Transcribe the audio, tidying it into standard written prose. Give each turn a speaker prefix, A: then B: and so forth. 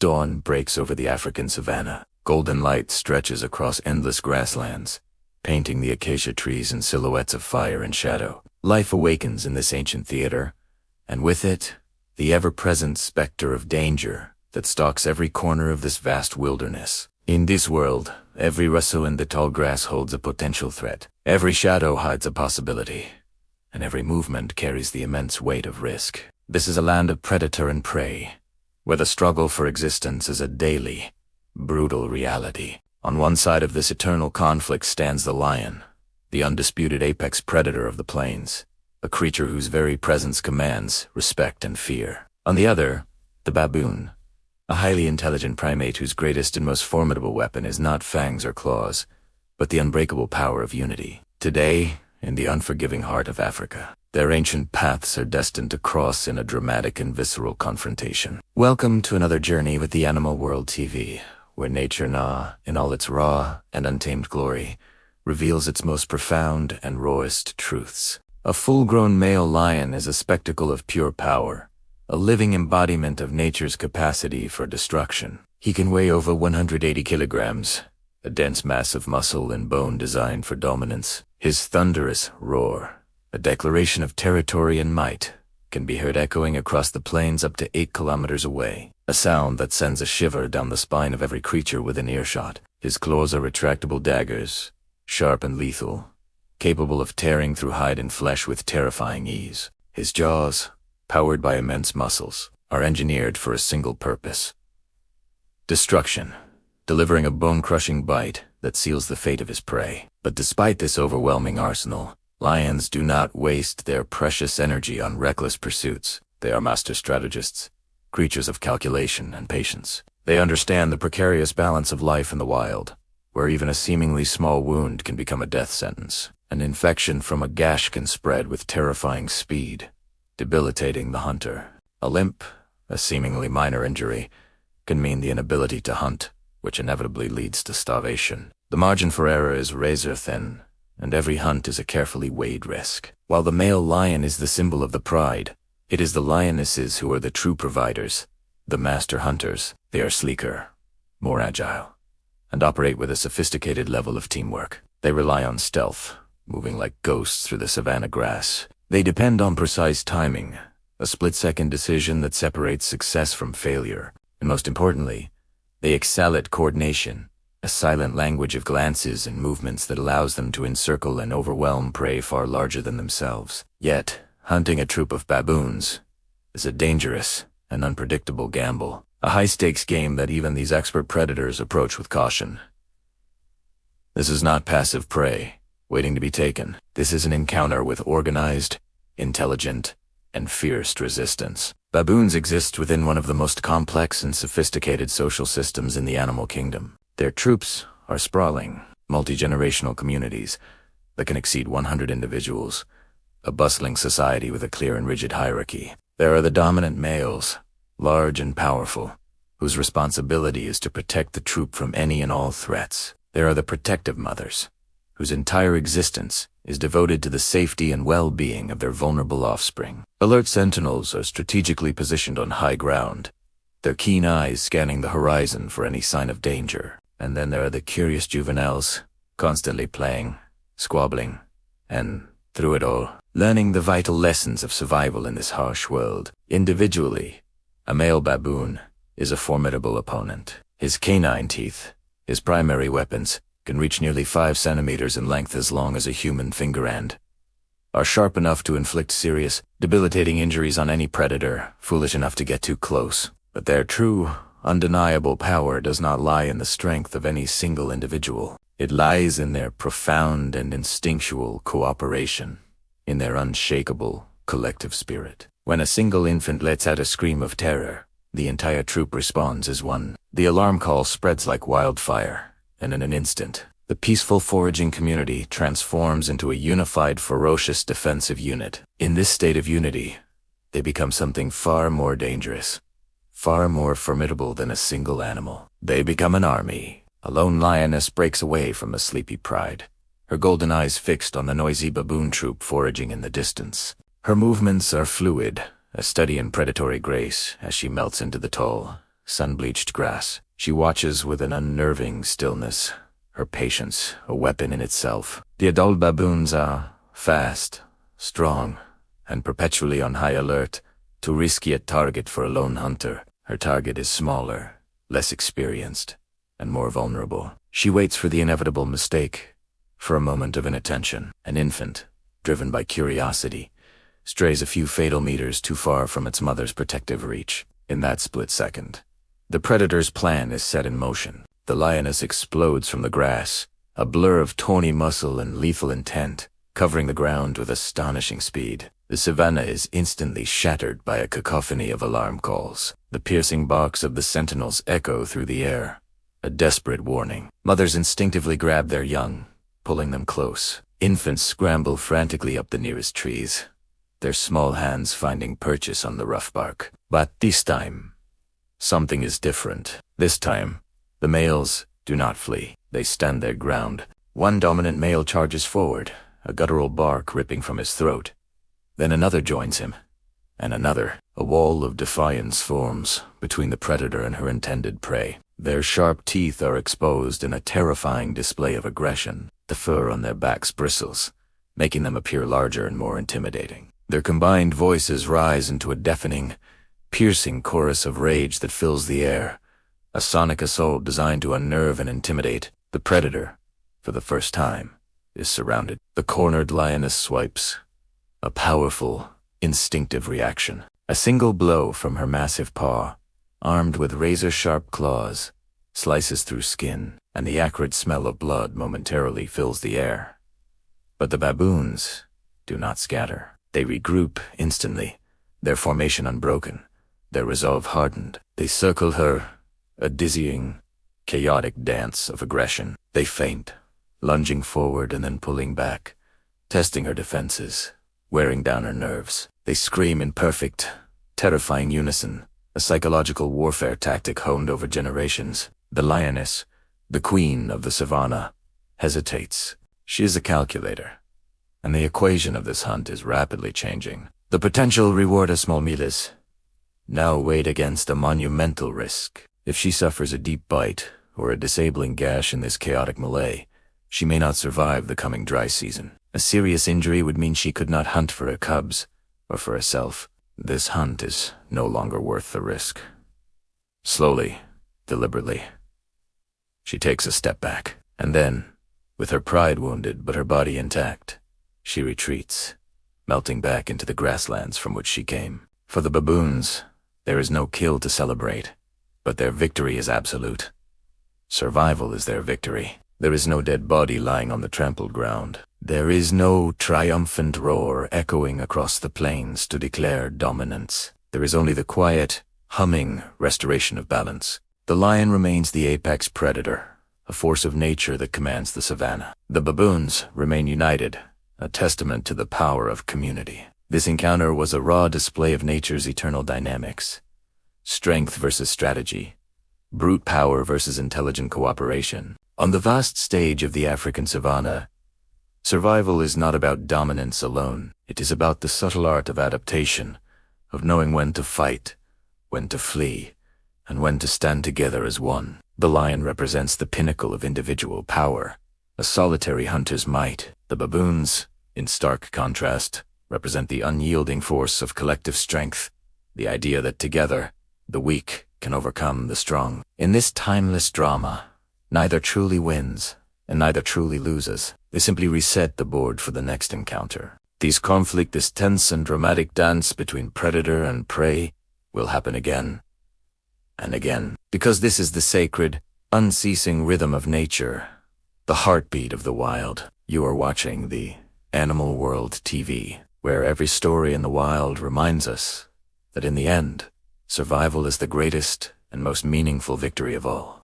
A: Dawn breaks over the African savanna. Golden light stretches across endless grasslands, painting the acacia trees in silhouettes of fire and shadow. Life awakens in this ancient theater, and with it, the ever-present specter of danger that stalks every corner of this vast wilderness. In this world, every rustle in the tall grass holds a potential threat. Every shadow hides a possibility, and every movement carries the immense weight of risk. This is a land of predator and prey, where the struggle for existence is a daily, brutal reality. On one side of this eternal conflict stands the lion, the undisputed apex predator of the plains, a creature whose very presence commands respect and fear. On the other, the baboon, a highly intelligent primate whose greatest and most formidable weapon is not fangs or claws, but the unbreakable power of unity. Today, in the unforgiving heart of Africa, their ancient paths are destined to cross in a dramatic and visceral confrontation. Welcome to another journey with the Animal World TV, where nature in all its raw and untamed glory, reveals its most profound and rawest truths. A full-grown male lion is a spectacle of pure power, a living embodiment of nature's capacity for destruction. He can weigh over 180 kilograms, a dense mass of muscle and bone designed for dominance. His thunderous roar, a declaration of territory and might, can be heard echoing across the plains up to 8 kilometers away, a sound that sends a shiver down the spine of every creature within earshot. His claws are retractable daggers, sharp and lethal, capable of tearing through hide and flesh with terrifying ease. His jaws, powered by immense muscles, are engineered for a single purpose: destruction, delivering a bone-crushing bite that seals the fate of his prey. But despite this overwhelming arsenal, lions do not waste their precious energy on reckless pursuits. They are master strategists, creatures of calculation and patience. They understand the precarious balance of life in the wild, where even a seemingly small wound can become a death sentence. An infection from a gash can spread with terrifying speed, debilitating the hunter. A limp, a seemingly minor injury, can mean the inability to hunt, which inevitably leads to starvation. The margin for error is razor thin, and every hunt is a carefully weighed risk. While the male lion is the symbol of the pride, it is the lionesses who are the true providers, the master hunters. They are sleeker, more agile, and operate with a sophisticated level of teamwork. They rely on stealth, moving like ghosts through the savanna grass. They depend on precise timing, a split-second decision that separates success from failure. And most importantly, they excel at coordination, a silent language of glances and movements that allows them to encircle and overwhelm prey far larger than themselves. Yet, hunting a troop of baboons is a dangerous and unpredictable gamble, a high-stakes game that even these expert predators approach with caution. This is not passive prey, waiting to be taken. This is an encounter with organized, intelligent, and fierce resistance. Baboons exist within one of the most complex and sophisticated social systems in the animal kingdom. Their troops are sprawling, multi-generational communities that can exceed 100 individuals, a bustling society with a clear and rigid hierarchy. There are the dominant males, large and powerful, whose responsibility is to protect the troop from any and all threats. There are the protective mothers, whose entire existence is devoted to the safety and well-being of their vulnerable offspring. Alert sentinels are strategically positioned on high ground, their keen eyes scanning the horizon for any sign of danger. And then there are the curious juveniles, constantly playing, squabbling, and, through it all, learning the vital lessons of survival in this harsh world. Individually, a male baboon is a formidable opponent. His canine teeth, his primary weapons, can reach nearly 5 centimeters in length as long as a human finger end, are sharp enough to inflict serious, debilitating injuries on any predator foolish enough to get too close. But their true, undeniable power does not lie in the strength of any single individual. It lies in their profound and instinctual cooperation, in their unshakable, collective spirit. When a single infant lets out a scream of terror, the entire troop responds as one. The alarm call spreads like wildfire, and in an instant, the peaceful foraging community transforms into a unified, ferocious defensive unit. In this state of unity, they become something far more dangerous, far more formidable than a single animal. They become an army. A lone lioness breaks away from a sleepy pride, her golden eyes fixed on the noisy baboon troop foraging in the distance. Her movements are fluid, a study in predatory grace as she melts into the tall, sun-bleached grass. She watches with an unnerving stillness, her patience a weapon in itself. The adult baboons are fast, strong, and perpetually on high alert, too risky a target for a lone hunter. Her target is smaller, less experienced, and more vulnerable. She waits for the inevitable mistake, for a moment of inattention. An infant, driven by curiosity, strays a few fatal meters too far from its mother's protective reach. In that split second, the predator's plan is set in motion. The lioness explodes from the grass, a blur of tawny muscle and lethal intent, covering the ground with astonishing speed. The savannah is instantly shattered by a cacophony of alarm calls. The piercing barks of the sentinels echo through the air, a desperate warning. Mothers instinctively grab their young, pulling them close. Infants scramble frantically up the nearest trees, their small hands finding purchase on the rough bark. But this time, something is different. This time, the males do not flee. They stand their ground. One dominant male charges forward, a guttural bark ripping from his throat. Then another joins him, and another. A wall of defiance forms between the predator and her intended prey. Their sharp teeth are exposed in a terrifying display of aggression. The fur on their backs bristles, making them appear larger and more intimidating. Their combined voices rise into a deafening, piercing chorus of rage that fills the air, a sonic assault designed to unnerve and intimidate. The predator, for the first time, is surrounded. The cornered lioness swipes, a powerful, instinctive reaction. A single blow from her massive paw, armed with razor-sharp claws, slices through skin, and the acrid smell of blood momentarily fills the air. But the baboons do not scatter. They regroup instantly, their formation unbroken, their resolve hardened. They circle her, a dizzying, chaotic dance of aggression. They feint, lunging forward and then pulling back, testing her defenses, wearing down her nerves. They scream in perfect, terrifying unison, a psychological warfare tactic honed over generations. The lioness, the queen of the savannah, hesitates. She is a calculator, and the equation of this hunt is rapidly changing. The potential reward of small meals now weighed against a monumental risk. If she suffers a deep bite or a disabling gash in this chaotic melee, she may not survive the coming dry season. A serious injury would mean she could not hunt for her cubs or for herself. This hunt is no longer worth the risk. Slowly, deliberately, she takes a step back, and then, with her pride wounded but her body intact, she retreats, melting back into the grasslands from which she came. For the baboons, there is no kill to celebrate, but their victory is absolute. Survival is their victory. There is no dead body lying on the trampled ground. There is no triumphant roar echoing across the plains to declare dominance. There is only the quiet, humming restoration of balance. The lion remains the apex predator, a force of nature that commands the savannah. The baboons remain united, a testament to the power of community. This encounter was a raw display of nature's eternal dynamics. Strength versus strategy, brute power versus intelligent cooperation. On the vast stage of the African savannah, survival is not about dominance alone. It is about the subtle art of adaptation, of knowing when to fight, when to flee, and when to stand together as one. The lion represents the pinnacle of individual power, a solitary hunter's might. The baboons, in stark contrast, represent the unyielding force of collective strength, the idea that together, the weak can overcome the strong. In this timeless drama, neither truly wins, and neither truly loses. They simply reset the board for the next encounter. This conflict, this tense and dramatic dance between predator and prey, will happen again and again. Because this is the sacred, unceasing rhythm of nature, the heartbeat of the wild. You are watching the Animal World TV, where every story in the wild reminds us that in the end, survival is the greatest and most meaningful victory of all.